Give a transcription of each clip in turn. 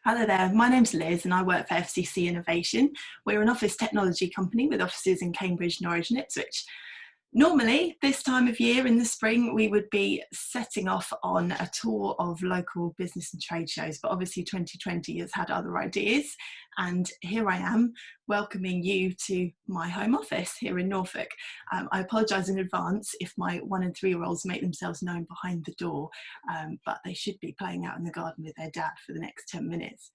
Hello there, my name's Liz and I work for FCC Innovation. We're an office technology company with offices in Cambridge, Norwich and Ipswich. Normally, this time of year in the spring, we would be setting off on a tour of local business and trade shows, but obviously 2020 has had other ideas. And here I am welcoming you to my home office here in Norfolk. I apologise in advance if my 1- and 3-year-olds make themselves known behind the door, but they should be playing out in the garden with their dad for the next 10 minutes.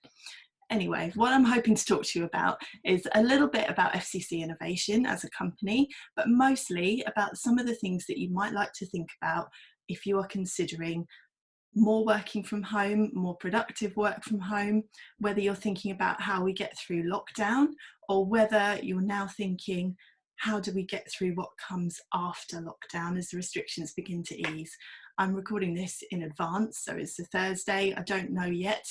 Anyway, what I'm hoping to talk to you about is a little bit about FCC Innovation as a company, but mostly about some of the things that you might like to think about if you are considering more working from home, more productive work from home, whether you're thinking about how we get through lockdown, or whether you're now thinking, how do we get through what comes after lockdown as the restrictions begin to ease? I'm recording this in advance, so it's a Thursday. I don't know yet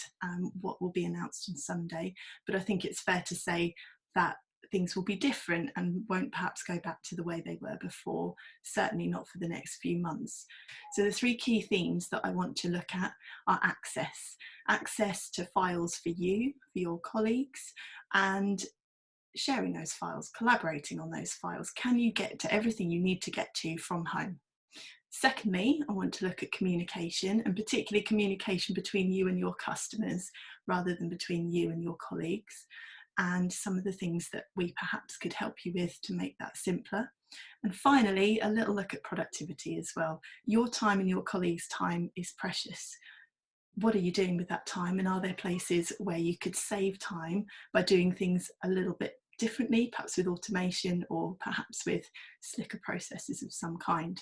what will be announced on Sunday, but I think it's fair to say that things will be different and won't perhaps go back to the way they were before, certainly not for the next few months. So the 3 key themes that I want to look at are access to files for you, for your colleagues, and sharing those files, collaborating on those files. Can you get to everything you need to get to from home? Secondly, I want to look at communication, and particularly communication between you and your customers rather than between you and your colleagues, and some of the things that we perhaps could help you with to make that simpler. And finally, a little look at productivity as well. Your time and your colleagues' time is precious. What are you doing with that time, and are there places where you could save time by doing things a little bit differently, perhaps with automation or perhaps with slicker processes of some kind?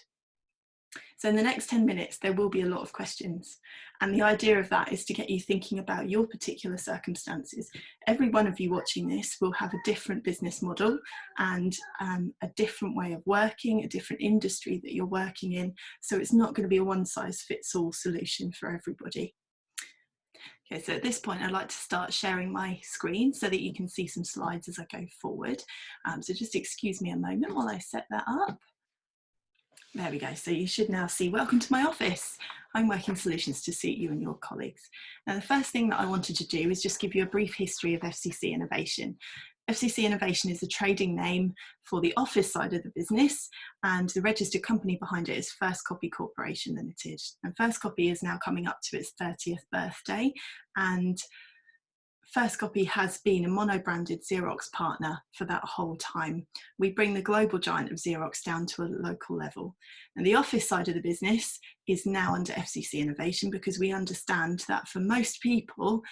So in the next 10 minutes, there will be a lot of questions. And the idea of that is to get you thinking about your particular circumstances. Every one of you watching this will have a different business model and a different way of working, a different industry that you're working in. So it's not going to be a one-size-fits-all solution for everybody. Okay, so at this point, I'd like to start sharing my screen so that you can see some slides as I go forward. So just excuse me a moment while I set that up. There we go. So you should now see, welcome to my office. Home working solutions to suit you and your colleagues. Now, the first thing that I wanted to do is just give you a brief history of FCC Innovation. FCC Innovation is the trading name for the office side of the business, and the registered company behind it is First Copy Corporation Limited. And First Copy is now coming up to its 30th birthday, and First Copy has been a mono-branded Xerox partner for that whole time. We bring the global giant of Xerox down to a local level. And the office side of the business is now under FCC Innovation because we understand that for most people,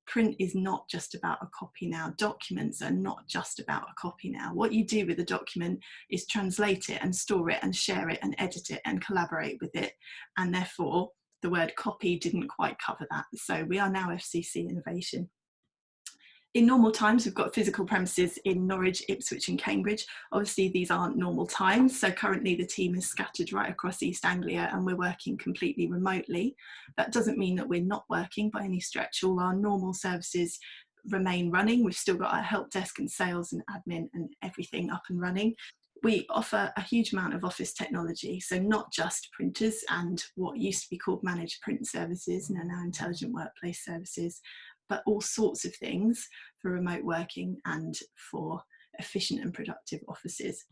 print is not just about a copy now. Documents are not just about a copy now. What you do with a document is translate it and store it and share it and edit it and collaborate with it. And therefore, the word copy didn't quite cover that. So we are now FCC Innovation. In normal times, we've got physical premises in Norwich, Ipswich and Cambridge. Obviously, these aren't normal times. So currently the team is scattered right across East Anglia and we're working completely remotely. That doesn't mean that we're not working by any stretch. All our normal services remain running. We've still got our help desk and sales and admin and everything up and running. We offer a huge amount of office technology, so not just printers and what used to be called managed print services and are now intelligent workplace services, but all sorts of things for remote working and for efficient and productive offices.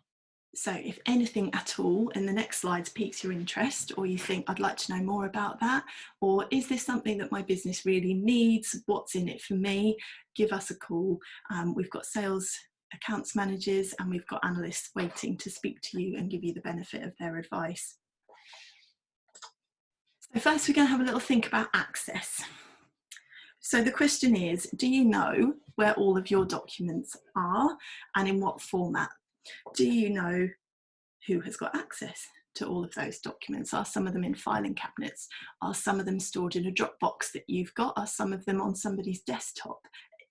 So if anything at all in the next slides piques your interest, or you think I'd like to know more about that, or is this something that my business really needs, what's in it for me, give us a call. We've got sales accounts managers and we've got analysts waiting to speak to you and give you the benefit of their advice. So first we're going to have a little think about access. So the question is, do you know where all of your documents are and in what format? Do you know who has got access to all of those documents? Are some of them in filing cabinets? Are some of them stored in a Dropbox that you've got? Are some of them on somebody's desktop?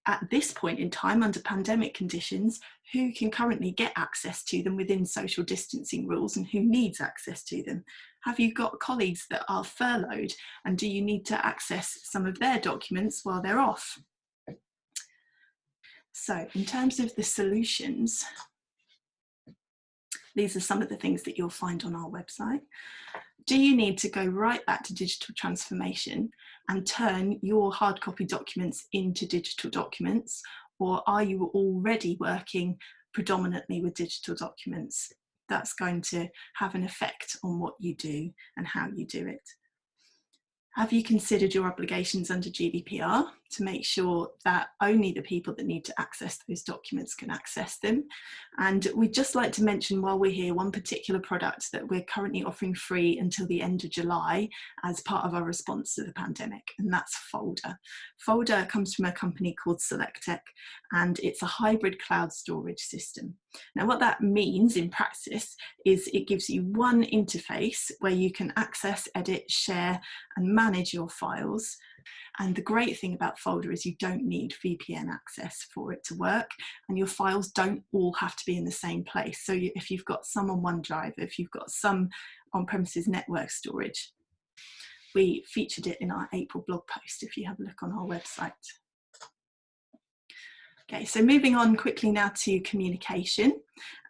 At this point in time, under pandemic conditions, who can currently get access to them within social distancing rules and who needs access to them? Have you got colleagues that are furloughed and do you need to access some of their documents while they're off? So in terms of the solutions, these are some of the things that you'll find on our website. Do you need to go right back to digital transformation and turn your hard copy documents into digital documents, or are you already working predominantly with digital documents? That's going to have an effect on what you do and how you do it. Have you considered your obligations under GDPR to make sure that only the people that need to access those documents can access them? And we'd just like to mention while we're here, one particular product that we're currently offering free until the end of July as part of our response to the pandemic, and that's Folder. Folder comes from a company called Selectech, and it's a hybrid cloud storage system. Now, what that means in practice is it gives you one interface where you can access, edit, share, and manage your files. And the great thing about Folder is you don't need VPN access for it to work, and your files don't all have to be in the same place. So if you've got some on OneDrive, if you've got some on-premises network storage, we featured it in our April blog post if you have a look on our website. Okay, so moving on quickly now to communication.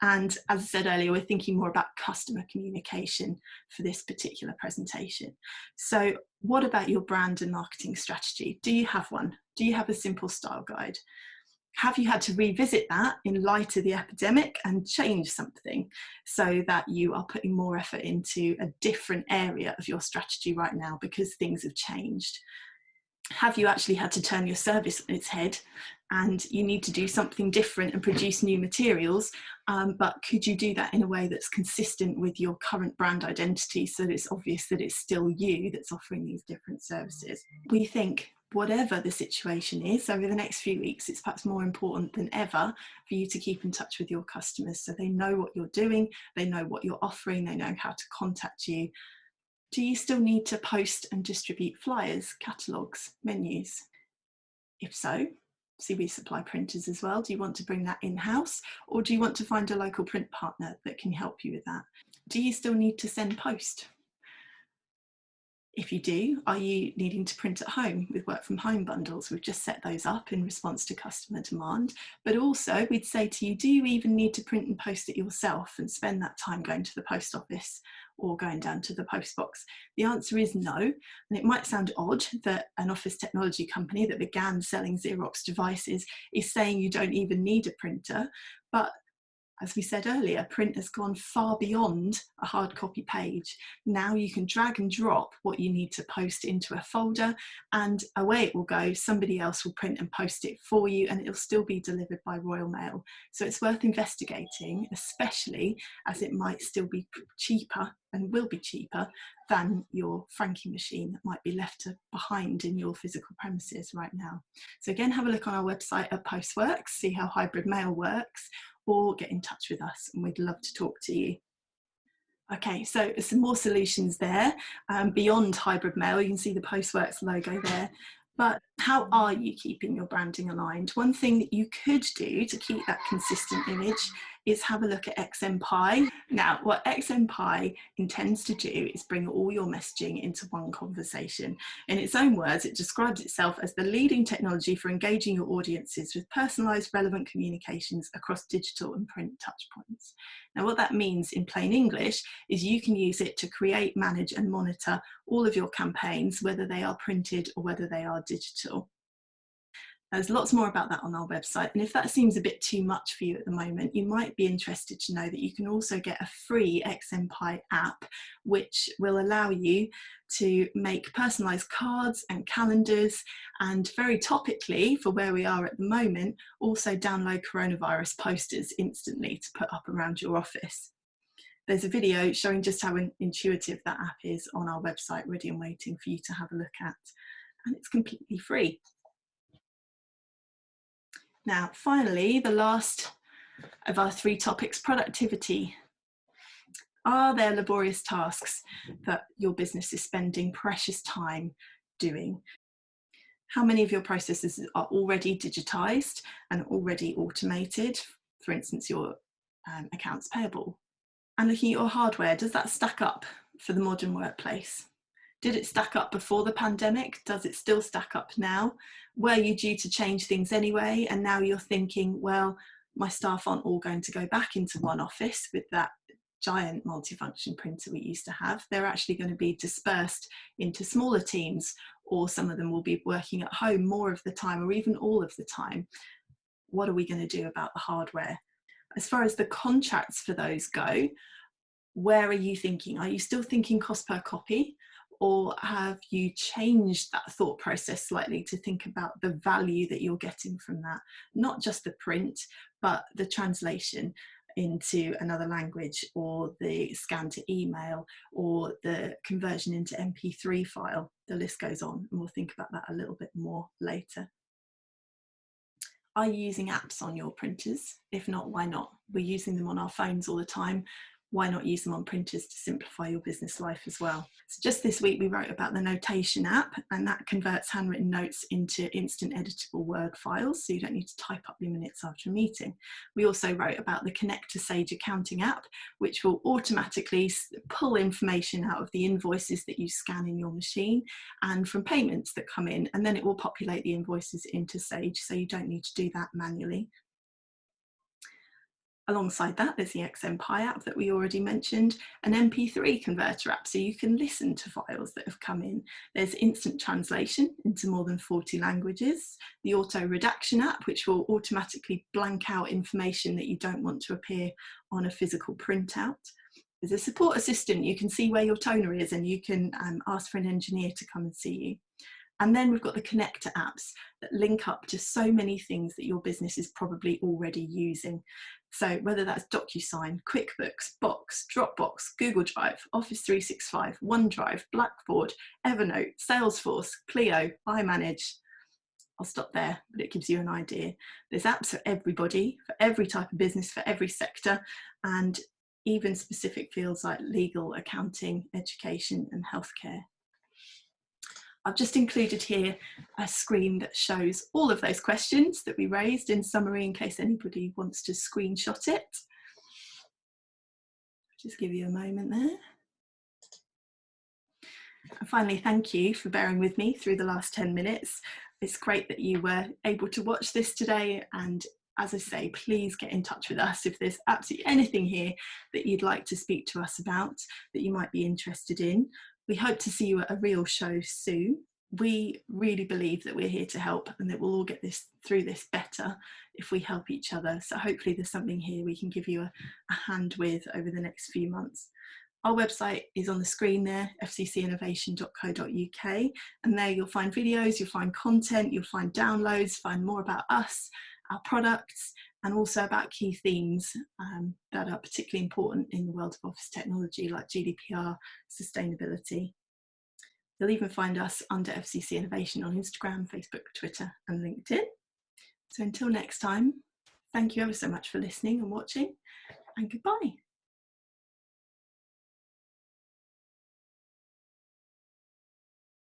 And as I said earlier, we're thinking more about customer communication for this particular presentation. So what about your brand and marketing strategy? Do you have one? Do you have a simple style guide? Have you had to revisit that in light of the epidemic and change something so that you are putting more effort into a different area of your strategy right now because things have changed? Have you actually had to turn your service on its head and you need to do something different and produce new materials, but could you do that in a way that's consistent with your current brand identity so that it's obvious that it's still you that's offering these different services? We think whatever the situation is over the next few weeks, it's perhaps more important than ever for you to keep in touch with your customers so they know what you're doing, they know what you're offering, they know how to contact you. Do you still need to post and distribute flyers, catalogues, menus? If so, see, we supply printers as well. Do you want to bring that in-house, or do you want to find a local print partner that can help you with that? Do you still need to send post? If you do, are you needing to print at home with work from home bundles? We've just set those up in response to customer demand. But also we'd say to you, do you even need to print and post it yourself and spend that time going to the post office or going down to the post box? The answer is no. And it might sound odd that an office technology company that began selling Xerox devices is saying you don't even need a printer, but as we said earlier, print has gone far beyond a hard copy page. Now you can drag and drop what you need to post into a folder and away it will go. Somebody else will print and post it for you and it'll still be delivered by Royal Mail. So it's worth investigating, especially as it might still be cheaper and will be cheaper than your franking machine that might be left behind in your physical premises right now. So again, have a look on our website at Postworks, see how hybrid mail works, or get in touch with us and we'd love to talk to you. Okay, so some more solutions there beyond hybrid mail. You can see the Postworks logo there. But how are you keeping your branding aligned? One thing that you could do to keep that consistent image is have a look at XMPie. Now, what XMPie intends to do is bring all your messaging into one conversation. In its own words, it describes itself as the leading technology for engaging your audiences with personalised, relevant communications across digital and print touchpoints. Now, what that means in plain English is you can use it to create, manage and monitor all of your campaigns, whether they are printed or whether they are digital. There's lots more about that on our website, and if that seems a bit too much for you at the moment, you might be interested to know that you can also get a free XMPie app which will allow you to make personalised cards and calendars, and very topically for where we are at the moment, also download coronavirus posters instantly to put up around your office. There's a video showing just how intuitive that app is on our website, ready and waiting for you to have a look at, and it's completely free. Now, finally, the last of our three topics, productivity. Are there laborious tasks that your business is spending precious time doing? How many of your processes are already digitised and already automated? For instance, your accounts payable. And looking at your hardware, does that stack up for the modern workplace? Did it stack up before the pandemic? Does it still stack up now? Were you due to change things anyway? And now you're thinking, well, my staff aren't all going to go back into one office with that giant multifunction printer we used to have. They're actually going to be dispersed into smaller teams, or some of them will be working at home more of the time, or even all of the time. What are we going to do about the hardware? As far as the contracts for those go, where are you thinking? Are you still thinking cost per copy? Or have you changed that thought process slightly to think about the value that you're getting from that? Not just the print, but the translation into another language, or the scan to email, or the conversion into MP3 file. The list goes on, and we'll think about that a little bit more later. Are you using apps on your printers? If not, why not? We're using them on our phones all the time. Why not use them on printers to simplify your business life as well? So just this week we wrote about the Notation app, and that converts handwritten notes into instant editable Word files, so you don't need to type up your minutes after a meeting. We also wrote about the Connect to Sage accounting app, which will automatically pull information out of the invoices that you scan in your machine and from payments that come in, and then it will populate the invoices into Sage, so you don't need to do that manually. Alongside that, there's the XMPie app that we already mentioned, an MP3 converter app, so you can listen to files that have come in. There's instant translation into more than 40 languages, the auto redaction app, which will automatically blank out information that you don't want to appear on a physical printout. There's a support assistant. You can see where your toner is, and you can ask for an engineer to come and see you. And then we've got the connector apps that link up to so many things that your business is probably already using. So whether that's DocuSign, QuickBooks, Box, Dropbox, Google Drive, Office 365, OneDrive, Blackboard, Evernote, Salesforce, Clio, iManage. I'll stop there, but it gives you an idea. There's apps for everybody, for every type of business, for every sector, and even specific fields like legal, accounting, education, and healthcare. I've just included here a screen that shows all of those questions that we raised in summary, in case anybody wants to screenshot it. Just give you a moment there. And finally, thank you for bearing with me through the last 10 minutes. It's great that you were able to watch this today, and as I say, please get in touch with us if there's absolutely anything here that you'd like to speak to us about, that you might be interested in. We hope to see you at a real show soon. We really believe that we're here to help, and that we'll all get through this better if we help each other. So hopefully there's something here we can give you a hand with over the next few months. Our website is on the screen there, fccinnovation.co.uk, and there you'll find videos, you'll find content, you'll find downloads, find more about us, our products, and also about key themes that are particularly important in the world of office technology, like GDPR, sustainability. You'll even find us under FCC Innovation on Instagram, Facebook, Twitter, and LinkedIn. So until next time, thank you ever so much for listening and watching, and goodbye.